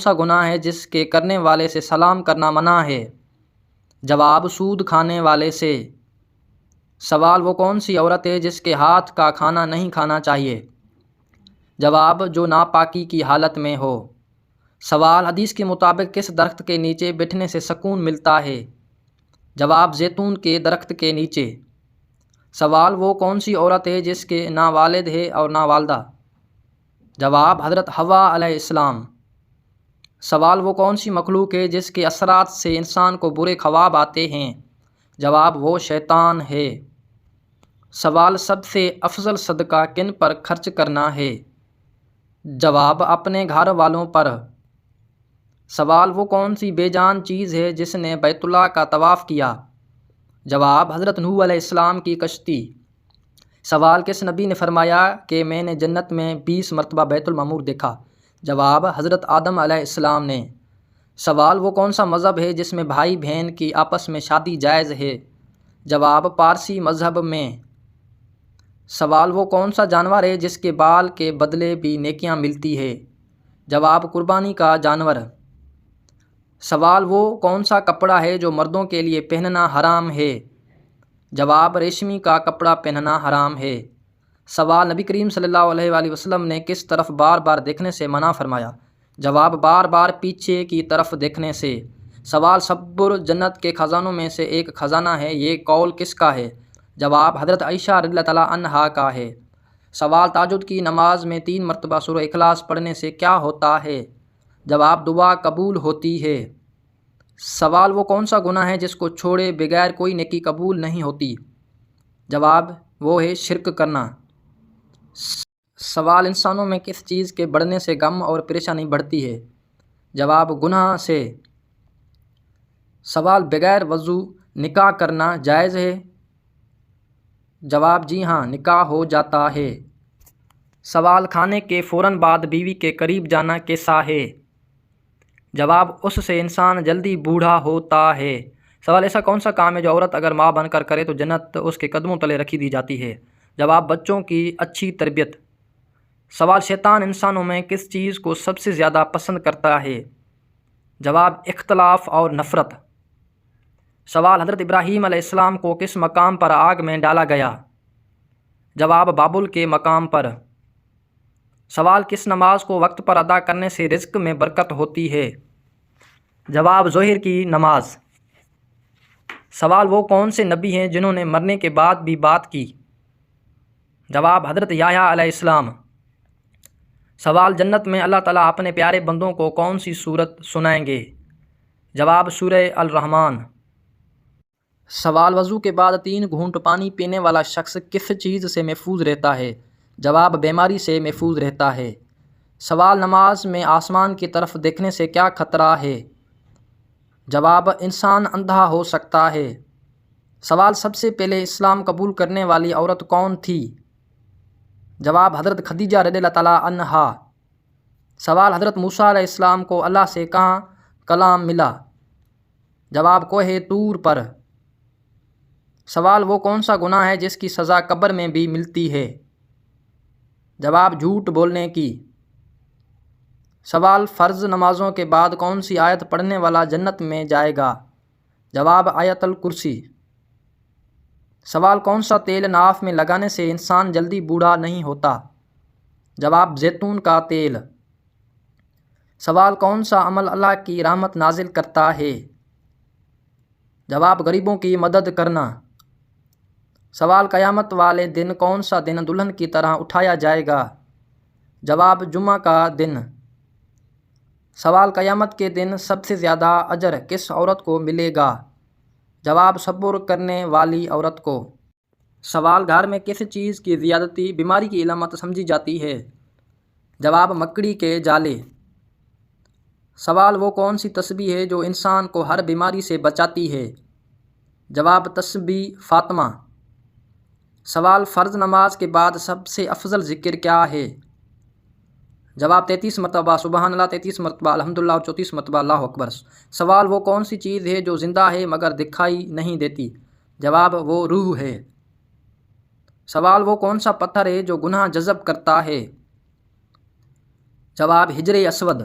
سا گناہ ہے جس کے کرنے والے سے سلام کرنا منع ہے؟ جواب: سود کھانے والے سے۔ سوال: وہ کون سی عورت ہے جس کے ہاتھ کا کھانا نہیں کھانا چاہیے؟ جواب: جو ناپاکی کی حالت میں ہو۔ سوال: حدیث کے مطابق کس درخت کے نیچے بیٹھنے سے سکون ملتا ہے؟ جواب: زیتون کے درخت کے نیچے۔ سوال: وہ کون سی عورت ہے جس کے نہ والد ہے اور نہ والدہ؟ جواب: حضرت حوا علیہ السلام۔ سوال: وہ کون سی مخلوق ہے جس کے اثرات سے انسان کو برے خواب آتے ہیں؟ جواب: وہ شیطان ہے۔ سوال: سب سے افضل صدقہ کن پر خرچ کرنا ہے؟ جواب: اپنے گھر والوں پر۔ سوال: وہ کون سی بے جان چیز ہے جس نے بیت اللہ کا طواف کیا؟ جواب: حضرت نوح علیہ السلام کی کشتی۔ سوال: کس نبی نے فرمایا کہ میں نے جنت میں 20 مرتبہ بیت المعمور دیکھا؟ جواب: حضرت آدم علیہ السلام نے۔ سوال: وہ کون سا مذہب ہے جس میں بھائی بہن کی آپس میں شادی جائز ہے؟ جواب: پارسی مذہب میں۔ سوال: وہ کون سا جانور ہے جس کے بال کے بدلے بھی نیکیاں ملتی ہے؟ جواب: قربانی کا جانور۔ سوال: وہ کون سا کپڑا ہے جو مردوں کے لیے پہننا حرام ہے؟ جواب: ریشمی کا کپڑا پہننا حرام ہے۔ سوال: نبی کریم صلی اللہ علیہ وآلہ وسلم نے کس طرف بار بار دیکھنے سے منع فرمایا؟ جواب: بار بار پیچھے کی طرف دیکھنے سے۔ سوال: صبر جنت کے خزانوں میں سے ایک خزانہ ہے، یہ قول کس کا ہے؟ جواب: حضرت عائشہ رضی اللہ تعالیٰ عنہا کا ہے۔ سوال: تہجد کی نماز میں 3 مرتبہ سورہ اخلاص پڑھنے سے کیا ہوتا ہے؟ جواب: دعا قبول ہوتی ہے۔ سوال: وہ کون سا گناہ ہے جس کو چھوڑے بغیر کوئی نیکی قبول نہیں ہوتی؟ جواب: وہ ہے شرک کرنا۔ سوال: انسانوں میں کس چیز کے بڑھنے سے غم اور پریشانی بڑھتی ہے؟ جواب: گناہ سے۔ سوال: بغیر وضو نکاح کرنا جائز ہے؟ جواب: جی ہاں، نکاح ہو جاتا ہے۔ سوال: کھانے کے فوراً بعد بیوی کے قریب جانا کیسا ہے؟ جواب: اس سے انسان جلدی بوڑھا ہوتا ہے۔ سوال: ایسا کون سا کام ہے جو عورت اگر ماں بن کر کرے تو جنت اس کے قدموں تلے رکھی دی جاتی ہے؟ جواب: بچوں کی اچھی تربیت۔ سوال: شیطان انسانوں میں کس چیز کو سب سے زیادہ پسند کرتا ہے؟ جواب: اختلاف اور نفرت۔ سوال: حضرت ابراہیم علیہ السلام کو کس مقام پر آگ میں ڈالا گیا؟ جواب: بابل کے مقام پر۔ سوال: کس نماز کو وقت پر ادا کرنے سے رزق میں برکت ہوتی ہے؟ جواب: ظہر کی نماز۔ سوال: وہ کون سے نبی ہیں جنہوں نے مرنے کے بعد بھی بات کی؟ جواب: حضرت یحییٰ علیہ السلام۔ سوال: جنت میں اللہ تعالیٰ اپنے پیارے بندوں کو کون سی سورت سنائیں گے؟ جواب: سورہ الرحمن۔ سوال: وضو کے بعد 3 گھونٹ پانی پینے والا شخص کس چیز سے محفوظ رہتا ہے؟ جواب: بیماری سے محفوظ رہتا ہے۔ سوال: نماز میں آسمان کی طرف دیکھنے سے کیا خطرہ ہے؟ جواب: انسان اندھا ہو سکتا ہے۔ سوال: سب سے پہلے اسلام قبول کرنے والی عورت کون تھی؟ جواب: حضرت خدیجہ رضی اللہ تعالیٰ عنہا۔ سوال: حضرت موسیٰ علیہ السلام کو اللہ سے کہاں کلام ملا؟ جواب: کوہ طور پر۔ سوال: وہ کون سا گناہ ہے جس کی سزا قبر میں بھی ملتی ہے؟ جواب: جھوٹ بولنے کی۔ سوال: فرض نمازوں کے بعد کون سی آیت پڑھنے والا جنت میں جائے گا؟ جواب: آیت الکرسی۔ سوال: کون سا تیل ناف میں لگانے سے انسان جلدی بوڑھا نہیں ہوتا؟ جواب: زیتون کا تیل۔ سوال: کون سا عمل اللہ کی رحمت نازل کرتا ہے؟ جواب: غریبوں کی مدد کرنا۔ سوال: قیامت والے دن کون سا دن دلہن کی طرح اٹھایا جائے گا؟ جواب: جمعہ کا دن۔ سوال: قیامت کے دن سب سے زیادہ اجر کس عورت کو ملے گا؟ جواب: صبر کرنے والی عورت کو۔ سوال: گھر میں کس چیز کی زیادتی بیماری کی علامت سمجھی جاتی ہے؟ جواب: مکڑی کے جالے۔ سوال: وہ کون سی تسبیح ہے جو انسان کو ہر بیماری سے بچاتی ہے؟ جواب: تسبیح فاطمہ۔ سوال: فرض نماز کے بعد سب سے افضل ذکر کیا ہے؟ جواب: 33 مرتبہ سبحان اللہ، 33 مرتبہ الحمدللہ اور 34 مرتبہ اللہ اکبر۔ سوال: وہ کون سی چیز ہے جو زندہ ہے مگر دکھائی نہیں دیتی؟ جواب: وہ روح ہے۔ سوال: وہ کون سا پتھر ہے جو گناہ جذب کرتا ہے؟ جواب: حجر اسود۔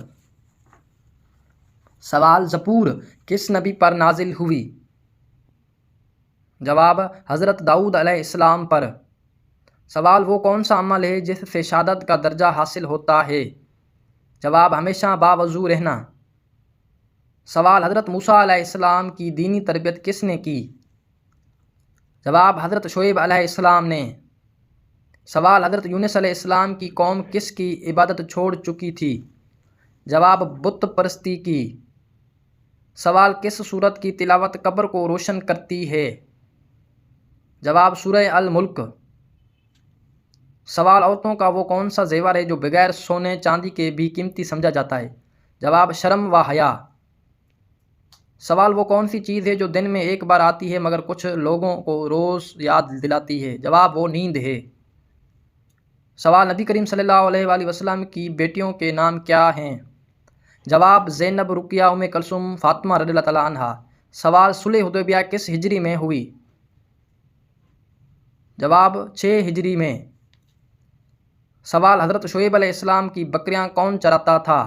سوال زبور کس نبی پر نازل ہوئی؟ جواب حضرت داؤد علیہ السلام پر۔ سوال وہ کون سا عمل ہے جس سے شہادت کا درجہ حاصل ہوتا ہے؟ جواب ہمیشہ باوضو رہنا۔ سوال حضرت موسیٰ علیہ السلام کی دینی تربیت کس نے کی؟ جواب حضرت شعیب علیہ السلام نے۔ سوال حضرت یونس علیہ السلام کی قوم کس کی عبادت چھوڑ چکی تھی؟ جواب بت پرستی کی۔ سوال کس سورت کی تلاوت قبر کو روشن کرتی ہے؟ جواب سورہ الملک۔ سوال عورتوں کا وہ کون سا زیور ہے جو بغیر سونے چاندی کے بھی قیمتی سمجھا جاتا ہے؟ جواب شرم و حیا۔ سوال وہ کون سی چیز ہے جو دن میں ایک بار آتی ہے مگر کچھ لوگوں کو روز یاد دلاتی ہے؟ جواب وہ نیند ہے۔ سوال نبی کریم صلی اللہ علیہ وآلہ وسلم کی بیٹیوں کے نام کیا ہیں؟ جواب زینب، رقیہ، ام کلثوم، فاطمہ رضی اللہ تعالیٰ عنہا۔ سوال صلح حدیبیہ کس ہجری میں ہوئی؟ جواب 6 ہجری میں۔ سوال حضرت شعیب علیہ السلام کی بکریاں کون چراتا تھا؟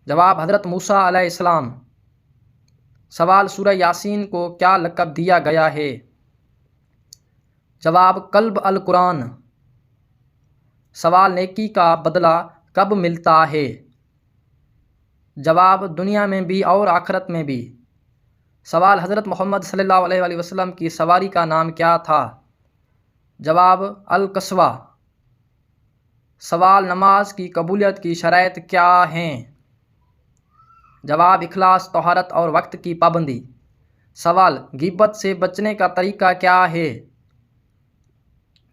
جواب حضرت موسیٰ علیہ السلام۔ سوال سورہ یاسین کو کیا لقب دیا گیا ہے؟ جواب کلب القرآن۔ سوال نیکی کا بدلہ کب ملتا ہے؟ جواب دنیا میں بھی اور آخرت میں بھی۔ سوال حضرت محمد صلی اللہ علیہ وآلہ وسلم کی سواری کا نام کیا تھا؟ جواب القصوہ۔ سوال نماز کی قبولیت کی شرائط کیا ہیں؟ جواب اخلاص، طہارت اور وقت کی پابندی۔ سوال غیبت سے بچنے کا طریقہ کیا ہے؟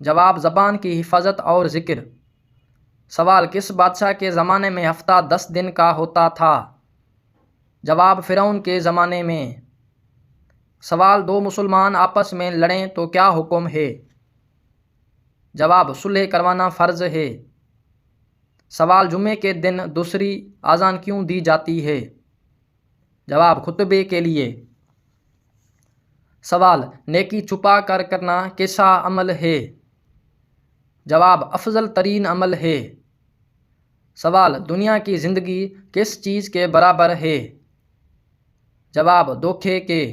جواب زبان کی حفاظت اور ذکر۔ سوال کس بادشاہ کے زمانے میں ہفتہ 10 دن کا ہوتا تھا؟ جواب فرعون کے زمانے میں۔ سوال دو مسلمان آپس میں لڑیں تو کیا حکم ہے؟ جواب صلح کروانا فرض ہے۔ سوال جمعے کے دن دوسری اذان کیوں دی جاتی ہے؟ جواب خطبے کے لیے۔ سوال نیکی چھپا کر کرنا کیسا عمل ہے؟ جواب افضل ترین عمل ہے۔ سوال دنیا کی زندگی کس چیز کے برابر ہے؟ جواب دھوکے کے۔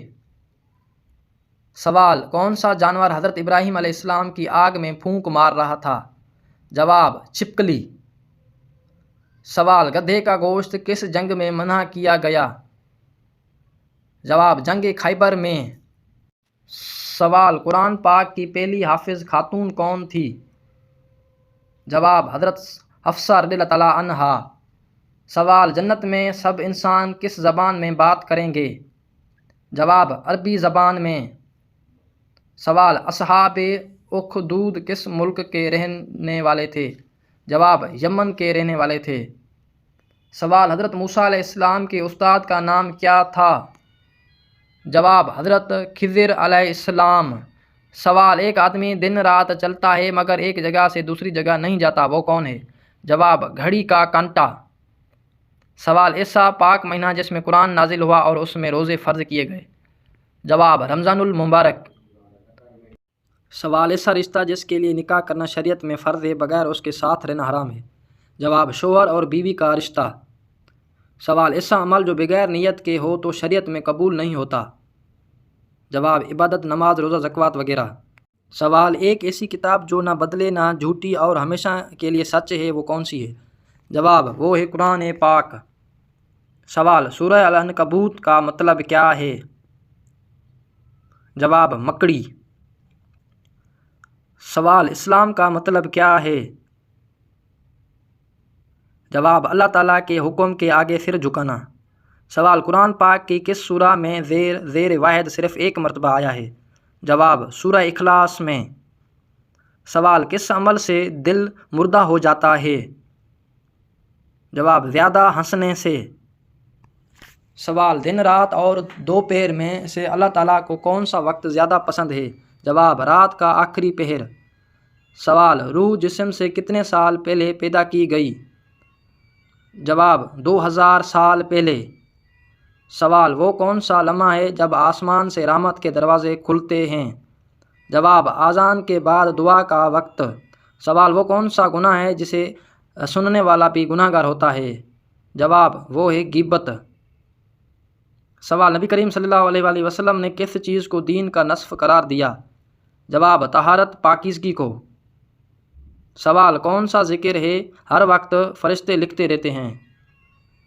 سوال کون سا جانور حضرت ابراہیم علیہ السلام کی آگ میں پھونک مار رہا تھا؟ جواب چھپکلی۔ سوال گدھے کا گوشت کس جنگ میں منع کیا گیا؟ جواب جنگ خیبر میں۔ سوال قرآن پاک کی پہلی حافظ خاتون کون تھی؟ جواب حضرت حفصہ رضی اللہ تعالیٰ عنہا۔ سوال جنت میں سب انسان کس زبان میں بات کریں گے؟ جواب عربی زبان میں۔ سوال اصحاب اخدود کس ملک کے رہنے والے تھے؟ جواب یمن کے رہنے والے تھے۔ سوال حضرت موسیٰ علیہ السلام کے استاد کا نام کیا تھا؟ جواب حضرت خضر علیہ السلام۔ سوال ایک آدمی دن رات چلتا ہے مگر ایک جگہ سے دوسری جگہ نہیں جاتا، وہ کون ہے؟ جواب گھڑی کا کانٹا۔ سوال ایسا پاک مہینہ جس میں قرآن نازل ہوا اور اس میں روزے فرض کیے گئے؟ جواب رمضان المبارک۔ سوال ایسا رشتہ جس کے لیے نکاح کرنا شریعت میں فرض ہے بغیر اس کے ساتھ رہنا حرام ہے؟ جواب شوہر اور بیوی کا رشتہ۔ سوال ایسا عمل جو بغیر نیت کے ہو تو شریعت میں قبول نہیں ہوتا؟ جواب عبادت، نماز، روزہ، زکوٰۃ وغیرہ۔ سوال ایک ایسی کتاب جو نہ بدلے، نہ جھوٹی اور ہمیشہ کے لیے سچ ہے، وہ کون سی ہے؟ جواب وہ ہے قرآن پاک۔ سوال سورہ العنکبوت کا مطلب کیا ہے؟ جواب مکڑی۔ سوال اسلام کا مطلب کیا ہے؟ جواب اللہ تعالیٰ کے حکم کے آگے سر جھکانا۔ سوال قرآن پاک کی کس سورہ میں زیر واحد صرف ایک مرتبہ آیا ہے؟ جواب سورہ اخلاص میں۔ سوال کس عمل سے دل مردہ ہو جاتا ہے؟ جواب زیادہ ہنسنے سے۔ سوال دن رات اور دوپہر میں سے اللہ تعالیٰ کو کون سا وقت زیادہ پسند ہے؟ جواب رات کا آخری پہر۔ سوال روح جسم سے کتنے سال پہلے پیدا کی گئی؟ جواب 2000 سال پہلے۔ سوال وہ کون سا لمحہ ہے جب آسمان سے رحمت کے دروازے کھلتے ہیں؟ جواب اذان کے بعد دعا کا وقت۔ سوال وہ کون سا گناہ ہے جسے سننے والا بھی گناہگار ہوتا ہے؟ جواب وہ ہے غیبت۔ سوال نبی کریم صلی اللہ علیہ وآلہ وسلم نے کس چیز کو دین کا نصف قرار دیا؟ جواب طہارت پاکیزگی کو۔ سوال کون سا ذکر ہے ہر وقت فرشتے لکھتے رہتے ہیں؟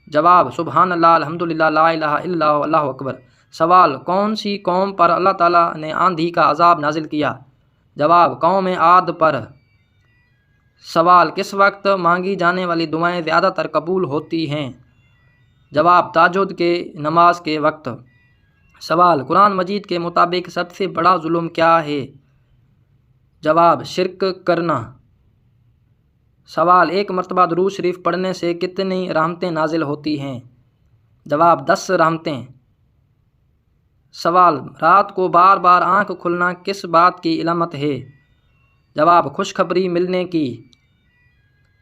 جواب سبحان اللہ، الحمدللہ، لا الہ الا اللہ، اللہ اکبر۔ سوال کون سی قوم پر اللہ تعالیٰ نے آندھی کا عذاب نازل کیا؟ جواب قوم عاد پر۔ سوال کس وقت مانگی جانے والی دعائیں زیادہ تر قبول ہوتی ہیں؟ جواب تہجد کے نماز کے وقت۔ سوال قرآن مجید کے مطابق سب سے بڑا ظلم کیا ہے؟ جواب شرک کرنا۔ سوال ایک مرتبہ درود شریف پڑھنے سے کتنی رحمتیں نازل ہوتی ہیں؟ جواب 10 رحمتیں۔ سوال رات کو بار بار آنکھ کھلنا کس بات کی علامت ہے؟ جواب خوشخبری ملنے کی۔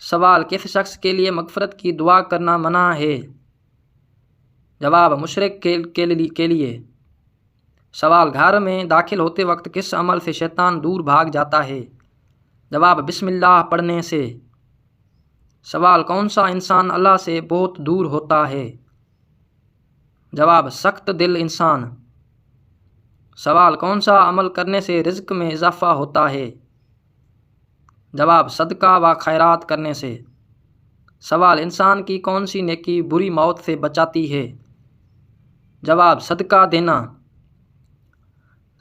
سوال کس شخص کے لیے مغفرت کی دعا کرنا منع ہے؟ جواب مشرک کے لیے۔ سوال گھر میں داخل ہوتے وقت کس عمل سے شیطان دور بھاگ جاتا ہے؟ جواب بسم اللہ پڑھنے سے۔ سوال کون سا انسان اللہ سے بہت دور ہوتا ہے؟ جواب سخت دل انسان۔ سوال کون سا عمل کرنے سے رزق میں اضافہ ہوتا ہے؟ جواب صدقہ و خیرات کرنے سے۔ سوال انسان کی کون سی نیکی بری موت سے بچاتی ہے؟ جواب صدقہ دینا۔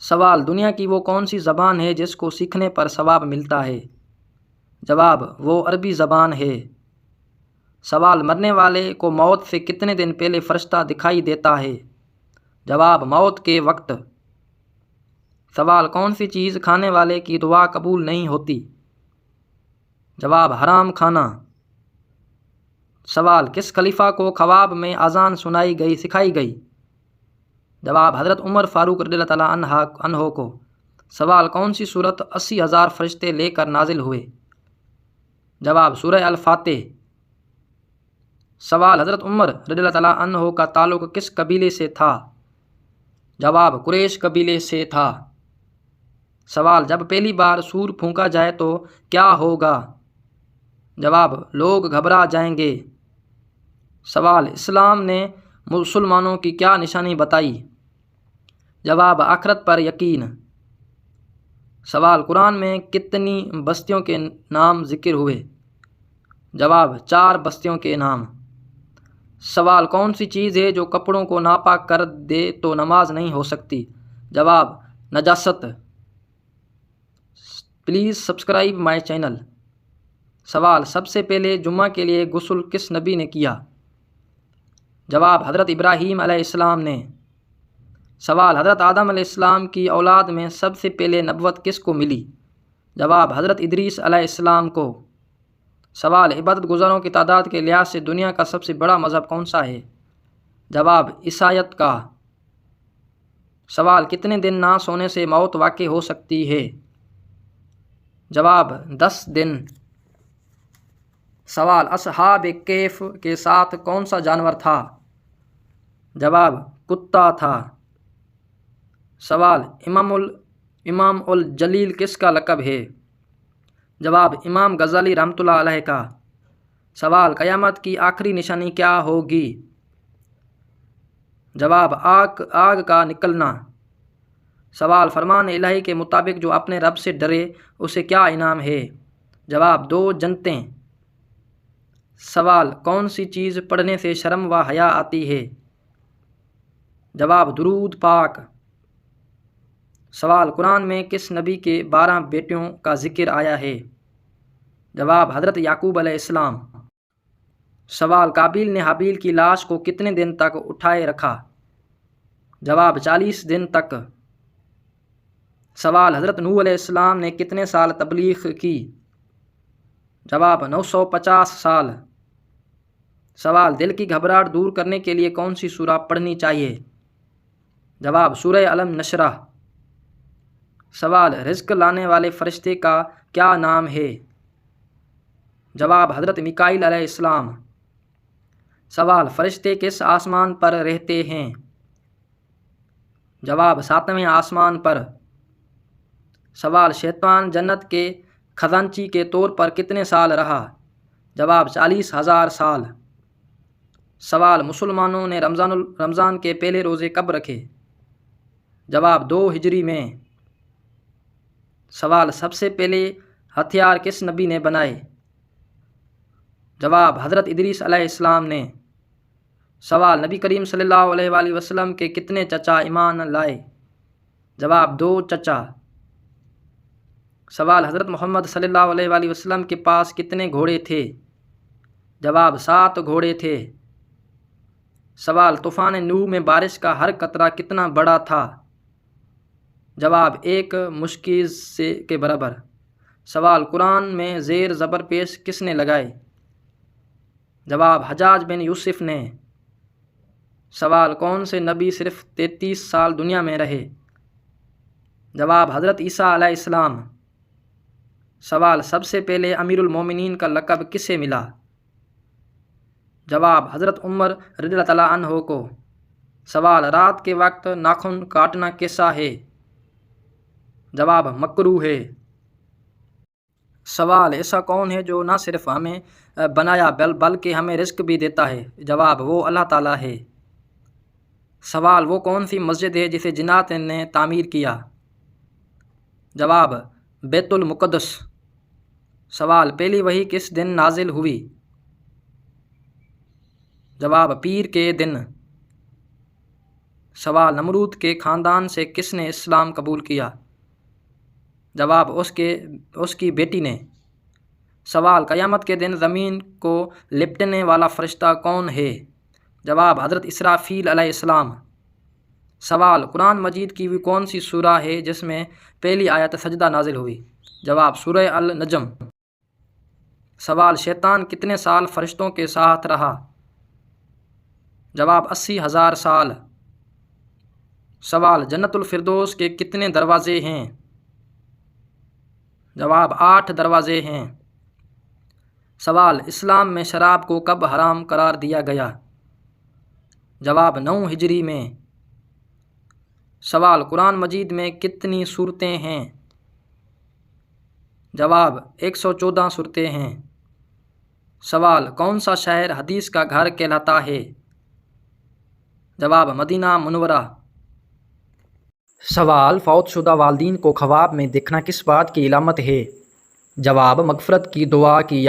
سوال دنیا کی وہ کون سی زبان ہے جس کو سیکھنے پر ثواب ملتا ہے؟ جواب وہ عربی زبان ہے۔ سوال مرنے والے کو موت سے کتنے دن پہلے فرشتہ دکھائی دیتا ہے؟ جواب موت کے وقت۔ سوال کون سی چیز کھانے والے کی دعا قبول نہیں ہوتی؟ جواب حرام کھانا۔ سوال کس خلیفہ کو خواب میں اذان سکھائی گئی؟ جواب حضرت عمر فاروق رضی اللہ تعالیٰ عنہ کو۔ سوال کون سی صورت 80,000 فرشتے لے کر نازل ہوئے؟ جواب سورہ الفاتح۔ سوال حضرت عمر رضی اللہ تعالیٰ عنہ کا تعلق کس قبیلے سے تھا؟ جواب قریش قبیلے سے تھا۔ سوال جب پہلی بار سور پھونکا جائے تو کیا ہوگا؟ جواب لوگ گھبرا جائیں گے۔ سوال اسلام نے مسلمانوں کی کیا نشانی بتائی؟ جواب آخرت پر یقین۔ سوال قرآن میں کتنی بستیوں کے نام ذکر ہوئے؟ جواب 4 بستیوں کے نام۔ سوال کون سی چیز ہے جو کپڑوں کو ناپاک کر دے تو نماز نہیں ہو سکتی؟ جواب نجاست۔ Please subscribe my channel. سوال سب سے پہلے جمعہ کے لیے غسل کس نبی نے کیا؟ جواب حضرت ابراہیم علیہ السلام نے۔ سوال حضرت آدم علیہ السلام کی اولاد میں سب سے پہلے نبوت کس کو ملی؟ جواب حضرت ادریس علیہ السلام کو۔ سوال عبادت گزاروں کی تعداد کے لحاظ سے دنیا کا سب سے بڑا مذہب کون سا ہے؟ جواب عیسائیت کا۔ سوال کتنے دن نہ سونے سے موت واقع ہو سکتی ہے؟ جواب 10 دن۔ سوال اصحاب کہف کے ساتھ کون سا جانور تھا؟ جواب کتا تھا۔ سوال امام الجلیل کس کا لقب ہے؟ جواب امام غزالی رحمۃ اللہ علیہ کا۔ سوال قیامت کی آخری نشانی کیا ہوگی؟ جواب آگ کا نکلنا۔ سوال فرمان الہی کے مطابق جو اپنے رب سے ڈرے اسے کیا انعام ہے؟ جواب 2 جنتیں۔ سوال کون سی چیز پڑھنے سے شرم و حیا آتی ہے؟ جواب درود پاک۔ سوال قرآن میں کس نبی کے 12 بیٹوں کا ذکر آیا ہے؟ جواب حضرت یعقوب علیہ السلام۔ سوال قابیل نے حابیل کی لاش کو کتنے دن تک اٹھائے رکھا؟ جواب 40 دن تک۔ سوال حضرت نوح علیہ السلام نے کتنے سال تبلیغ کی؟ جواب 950 سال۔ سوال دل کی گھبراہٹ دور کرنے کے لیے کون سی سورہ پڑھنی چاہیے؟ جواب سورہ الم نشرح۔ سوال رزق لانے والے فرشتے کا کیا نام ہے؟ جواب حضرت میکائیل علیہ السلام۔ سوال فرشتے کس آسمان پر رہتے ہیں؟ جواب 7ویں آسمان پر۔ سوال شیطان جنت کے خزانچی کے طور پر کتنے سال رہا؟ جواب 40,000 سال۔ سوال مسلمانوں نے رمضان کے پہلے روزے کب رکھے؟ جواب 2 ہجری میں۔ سوال سب سے پہلے ہتھیار کس نبی نے بنائے؟ جواب حضرت ادریس علیہ السلام نے۔ سوال نبی کریم صلی اللہ علیہ وآلہ وسلم کے کتنے چچا ایمان لائے؟ جواب 2 چچا۔ سوال حضرت محمد صلی اللہ علیہ وآلہ وسلم کے پاس کتنے گھوڑے تھے؟ جواب 7 گھوڑے تھے۔ سوال طوفان نوح میں بارش کا ہر قطرہ کتنا بڑا تھا؟ جواب 1 مشکیز کے برابر۔ سوال قرآن میں زیر زبر پیش کس نے لگائے؟ جواب حجاج بن یوسف نے۔ سوال کون سے نبی صرف 33 سال دنیا میں رہے؟ جواب حضرت عیسیٰ علیہ السلام۔ سوال سب سے پہلے امیر المومنین کا لقب کسے ملا؟ جواب حضرت عمر رضی اللہ تعالیٰ عنہ کو۔ سوال رات کے وقت ناخن کاٹنا کیسا ہے؟ جواب مکروہ ہے۔ سوال ایسا کون ہے جو نہ صرف ہمیں بنایا بلکہ ہمیں رزق بھی دیتا ہے؟ جواب وہ اللہ تعالیٰ ہے۔ سوال وہ کون سی مسجد ہے جسے جنات نے تعمیر کیا؟ جواب بیت المقدس۔ سوال پہلی وحی کس دن نازل ہوئی؟ جواب پیر کے دن۔ سوال نمرود کے خاندان سے کس نے اسلام قبول کیا؟ جواب اس کی بیٹی نے۔ سوال قیامت کے دن زمین کو لپٹنے والا فرشتہ کون ہے؟ جواب حضرت اسرافیل علیہ السلام۔ سوال قرآن مجید کی وہ کون سی سورہ ہے جس میں پہلی آیت سجدہ نازل ہوئی؟ جواب سورہ النجم۔ سوال شیطان کتنے سال فرشتوں کے ساتھ رہا؟ جواب 80,000 سال۔ سوال جنت الفردوس کے کتنے دروازے ہیں؟ جواب 8 دروازے ہیں۔ سوال اسلام میں شراب کو کب حرام قرار دیا گیا؟ جواب 9 ہجری میں۔ سوال قرآن مجید میں کتنی سورتیں ہیں؟ جواب 114 سورتیں ہیں۔ سوال کون سا شہر حدیث کا گھر کہلاتا ہے؟ جواب مدینہ منورہ۔ سوال فوت شدہ والدین کو خواب میں دیکھنا کس بات کی علامت ہے؟ جواب مغفرت کی دعا کی